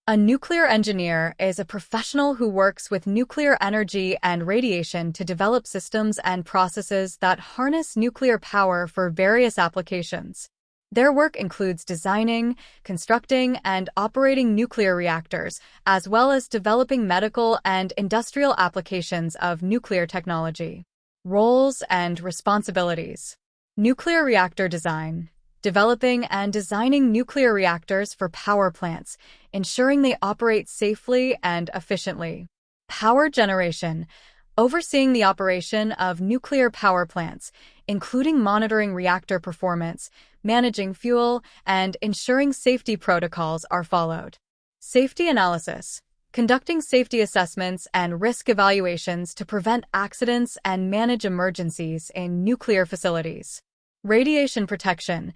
A nuclear engineer is a professional who works with nuclear energy and radiation to develop systems and processes that harness nuclear power for various applications. Their work includes designing, constructing, and operating nuclear reactors, as well as developing medical and industrial applications of nuclear technology. Roles and responsibilities. Nuclear reactor design. Developing and designing nuclear reactors for power plants, ensuring they operate safely and efficiently. Power generation. Overseeing the operation of nuclear power plants, including monitoring reactor performance, managing fuel, and ensuring safety protocols are followed. Safety analysis. Conducting safety assessments and risk evaluations to prevent accidents and manage emergencies in nuclear facilities. Radiation protection.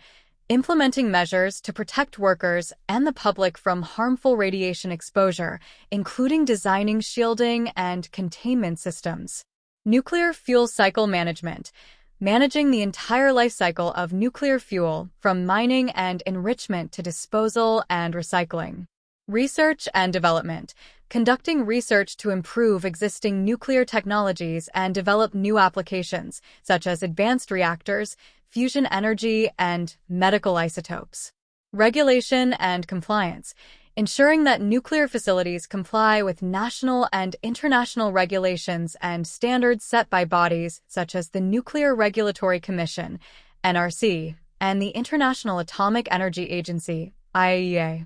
Implementing measures to protect workers and the public from harmful radiation exposure, including designing shielding and containment systems. Nuclear fuel cycle management. Managing the entire life cycle of nuclear fuel, from mining and enrichment to disposal and recycling. Research and development. Conducting research to improve existing nuclear technologies and develop new applications, such as advanced reactors, fusion energy, and medical isotopes. Regulation and compliance. Ensuring that nuclear facilities comply with national and international regulations and standards set by bodies such as the Nuclear Regulatory Commission, NRC, and the International Atomic Energy Agency, IAEA.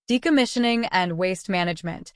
Decommissioning and waste management.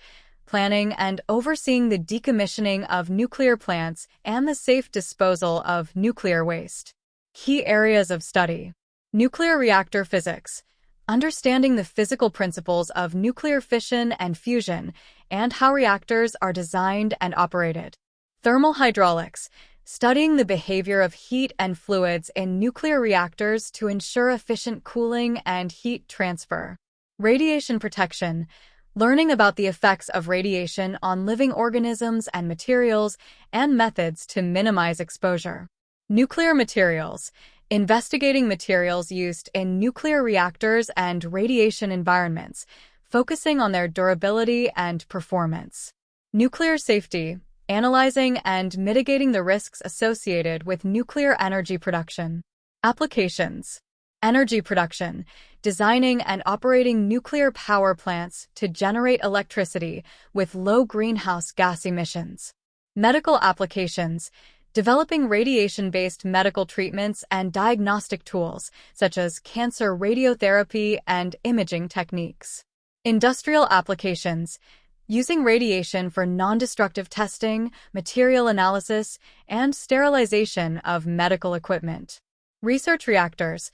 Planning and overseeing the decommissioning of nuclear plants and the safe disposal of nuclear waste. Key areas of study. Nuclear reactor physics. Understanding the physical principles of nuclear fission and fusion and how reactors are designed and operated. Thermal hydraulics. Studying the behavior of heat and fluids in nuclear reactors to ensure efficient cooling and heat transfer. Radiation protection. Learning about the effects of radiation on living organisms and materials and methods to minimize exposure. Nuclear materials. Investigating materials used in nuclear reactors and radiation environments, focusing on their durability and performance. Nuclear safety. Analyzing and mitigating the risks associated with nuclear energy production. Applications. Energy production. Designing and operating nuclear power plants to generate electricity with low greenhouse gas emissions. Medical applications. Developing radiation-based medical treatments and diagnostic tools, such as cancer radiotherapy and imaging techniques. Industrial applications. Using radiation for non-destructive testing, material analysis, and sterilization of medical equipment. Research reactors.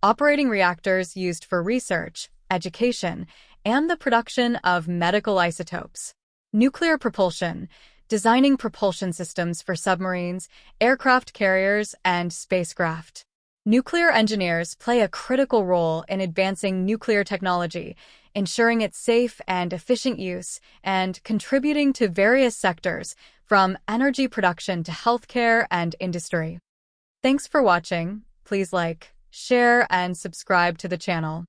Operating reactors used for research, education, and the production of medical isotopes. Nuclear propulsion. Designing propulsion systems for submarines, aircraft carriers, and spacecraft. Nuclear engineers play a critical role in advancing nuclear technology, ensuring its safe and efficient use, and contributing to various sectors, from energy production to healthcare and industry. Thanks for watching. Please like, share, and subscribe to the channel.